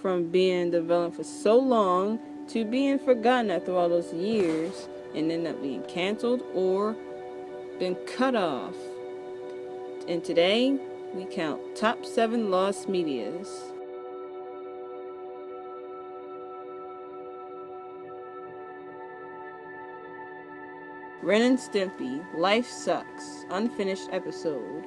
from being developed for so long to being forgotten after all those years and end up being canceled or been cut off. And today, we count top 7 lost medias. Ren and Stimpy, Life Sucks, unfinished episode.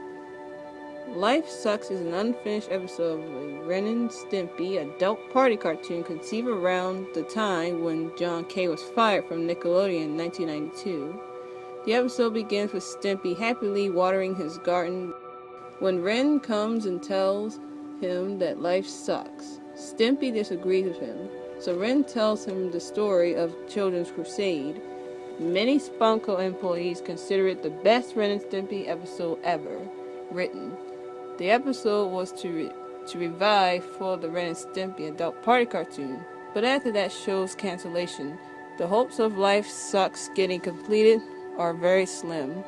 Life Sucks is an unfinished episode of a Ren and Stimpy adult party cartoon conceived around the time when John K. was fired from Nickelodeon in 1992. The episode begins with Stimpy happily watering his garden when Ren comes and tells him that life sucks. Stimpy disagrees with him, so Ren tells him the story of Children's Crusade. Many Spunko employees consider it the best Ren and Stimpy episode ever written. The episode was to revive for the Ren and Stimpy adult party cartoon, but after that show's cancellation, the hopes of Life Sucks getting completed are very slim.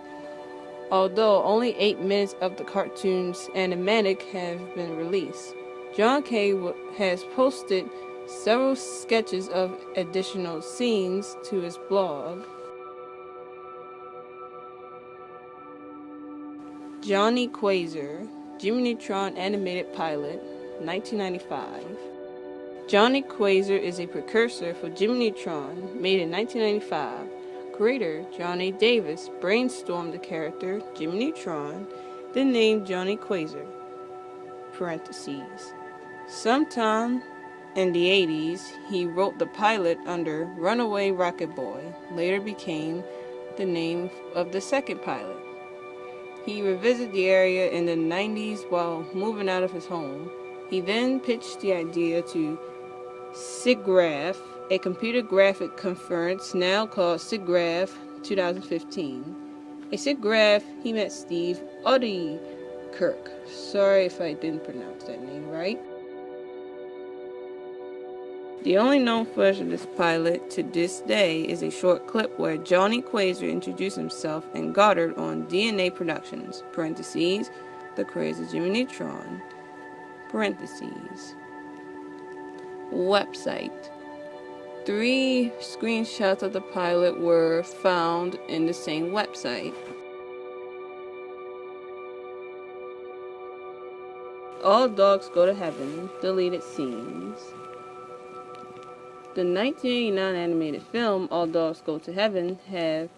Although only 8 minutes of the cartoon's animatic have been released, John K. has posted several sketches of additional scenes to his blog. Johnny Qwaser, Jimmy Neutron animated pilot, 1995. Johnny Qwaser is a precursor for Jimmy Neutron, made in 1995. Creator John A. Davis brainstormed the character Jimmy Neutron, then named Johnny Qwaser. Parentheses. Sometime in the 80s, he wrote the pilot under Runaway Rocket Boy, later became the name of the second pilot. He revisited the area in the 90s while moving out of his home. He then pitched the idea to SIGGRAPH, a computer graphic conference now called SIGGRAPH 2015. At SIGGRAPH, he met Steve Odenkirk. Sorry if I didn't pronounce that name right. The only known footage of this pilot to this day is a short clip where Johnny Qwaser introduced himself and Goddard on DNA Productions, parentheses, the crazy Jimmy Neutron, parentheses. Website. 3 screenshots of the pilot were found in the same website. All Dogs Go to Heaven, deleted scenes. The 1989 animated film, All Dogs Go to Heaven, have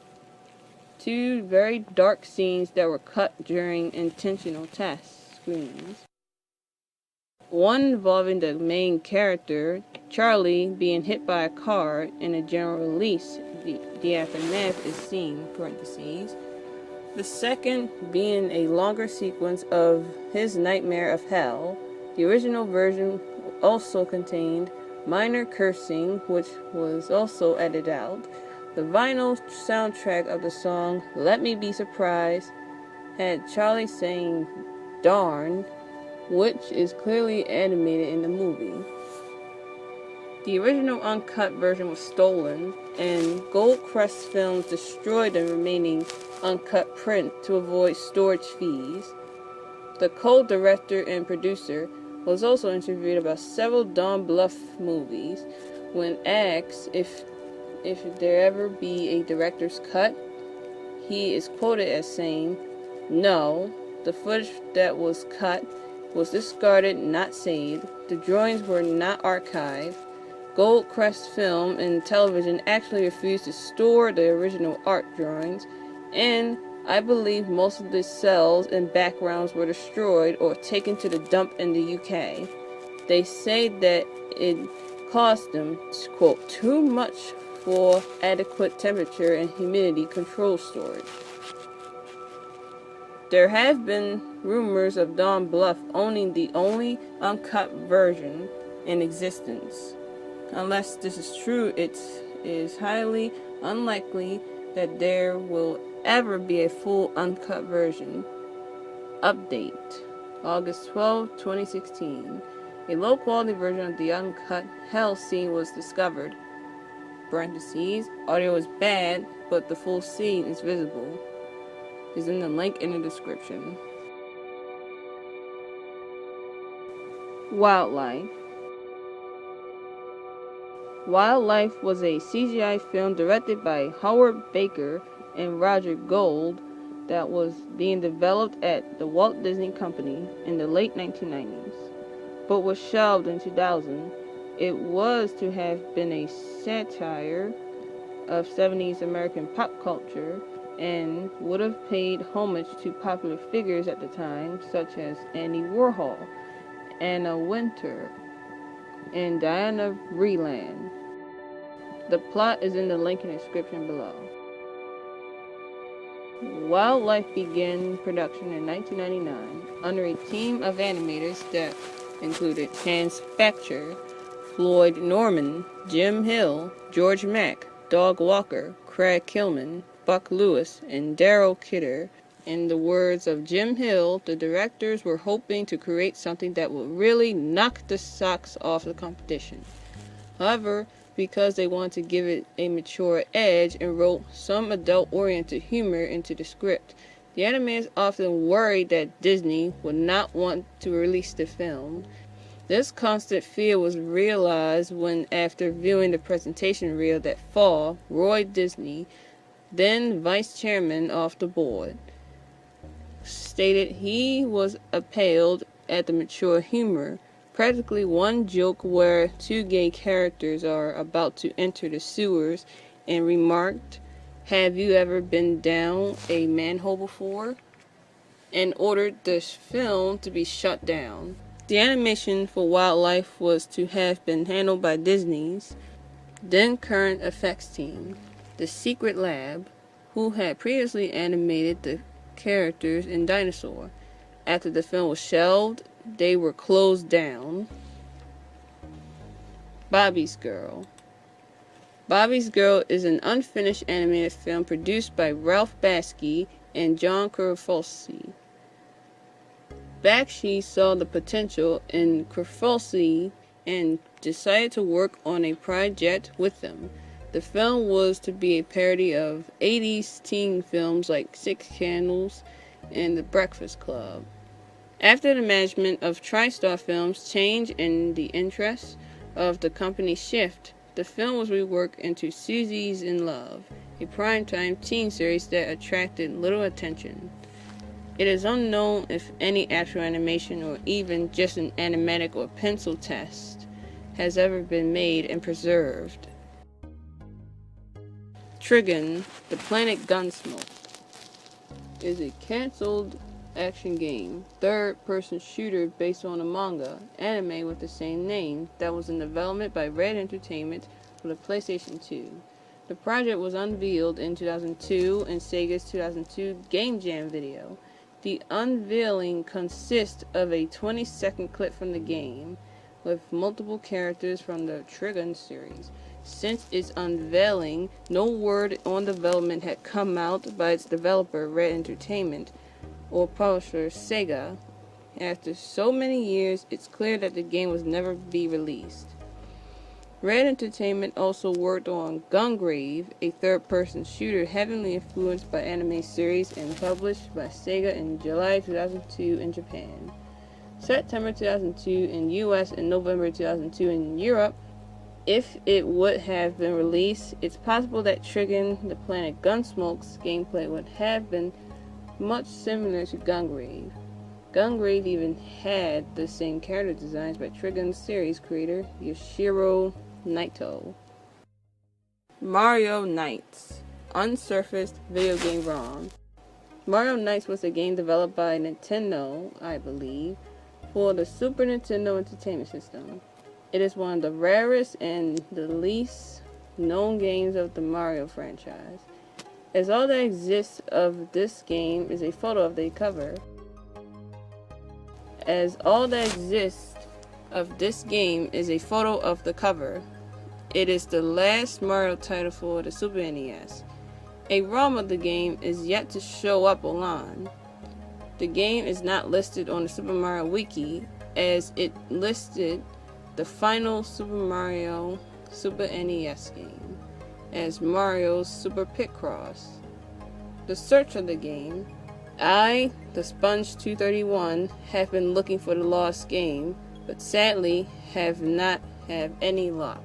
2 very dark scenes that were cut during intentional test screenings. One involving the main character, Charlie, being hit by a car in a general release. The aftermath is seen, parentheses. The second being a longer sequence of his Nightmare of Hell. The original version also contained minor cursing, which was also edited out. The vinyl soundtrack of the song Let Me Be Surprised had Charlie saying darn, which is clearly animated in the movie. The original uncut version was stolen, and Goldcrest Films destroyed the remaining uncut print to avoid storage fees. The co-director and producer was also interviewed about several Don Bluth movies. When asked if there ever be a director's cut, he is quoted as saying, "No, the footage that was cut was discarded, not saved. The drawings were not archived. Goldcrest Film and Television actually refused to store the original art drawings, and I believe most of the cells and backgrounds were destroyed or taken to the dump in the UK. They say that it cost them, quote, too much for adequate temperature and humidity control storage." There have been rumors of Don Bluth owning the only uncut version in existence. Unless this is true, it is highly unlikely that there will ever be a full uncut version. Update. August 12, 2016. A low-quality version of the uncut hell scene was discovered. Parentheses, audio is bad, but the full scene is visible. Is in the link in the description. Wildlife. Wildlife was a CGI film directed by Howard Baker and Roger Gold that was being developed at the Walt Disney Company in the late 1990s, but was shelved in 2000. It was to have been a satire of 70s American pop culture and would have paid homage to popular figures at the time, such as Andy Warhol, Anna Wintour, and Diana Vreeland. The plot is in the link in the description below. Wildlife began production in 1999 under a team of animators that included Hans Spector, Floyd Norman, Jim Hill, George Mack, Doug Walker, Craig Kilman, Buck Lewis, and Daryl Kidder. In the words of Jim Hill, the directors were hoping to create something that would really knock the socks off the competition. However, because they wanted to give it a mature edge and wrote some adult-oriented humor into the script, the animators often worried that Disney would not want to release the film. This constant fear was realized when, after viewing the presentation reel that fall, Roy Disney, then vice chairman of the board, stated he was appalled at the mature humor. Practically one joke where two gay characters are about to enter the sewers and remarked, "Have you ever been down a manhole before?" and ordered the film to be shut down. The animation for Wildlife was to have been handled by Disney's then current effects team, The Secret Lab, who had previously animated the characters in Dinosaur. After the film was shelved, they were closed down. Bobby's Girl. Bobby's Girl is an unfinished animated film produced by Ralph Bakshi and John Qwaser. Bakshi saw the potential in Qwaser and decided to work on a project with them. The film was to be a parody of 80s teen films like Six Candles and The Breakfast Club. After the management of TriStar Films changed and the interests of the company shift, the film was reworked into Susie's in Love, a primetime teen series that attracted little attention. It is unknown if any actual animation or even just an animatic or pencil test has ever been made and preserved. Trigun, The Planet Gunsmoke, is a cancelled action game, third-person shooter based on a manga, anime with the same name, that was in development by Red Entertainment for the PlayStation 2. The project was unveiled in 2002 in Sega's 2002 Game Jam video. The unveiling consists of a 20-second clip from the game, with multiple characters from the Trigun series. Since its unveiling, no word on development had come out by its developer, Red Entertainment, or publisher Sega. After so many years, it's clear that the game was never be released. Red Entertainment also worked on Gungrave, a third-person shooter heavily influenced by anime series and published by Sega in July 2002 in Japan, September 2002 in US, and November 2002 in Europe. If it would have been released, it's possible that Trigun, The Planet Gunsmoke's gameplay would have been much similar to Gungrave. Gungrave even had the same character designs by Trigun series creator Yoshiro Naito. Mario Knights, unsurfaced video game ROM. Mario Knights was a game developed by Nintendo, I believe, for the Super Nintendo Entertainment System. It is one of the rarest and the least known games of the Mario franchise, as all that exists of this game is a photo of the cover. It is the last Mario title for the Super NES. A ROM of the game is yet to show up online. The game is not listed on the Super Mario Wiki, as it listed the final Super Mario Super NES game as Mario's Super Picross. The search of the game. I, the Sponge 231, have been looking for the lost game, but sadly have not had any luck.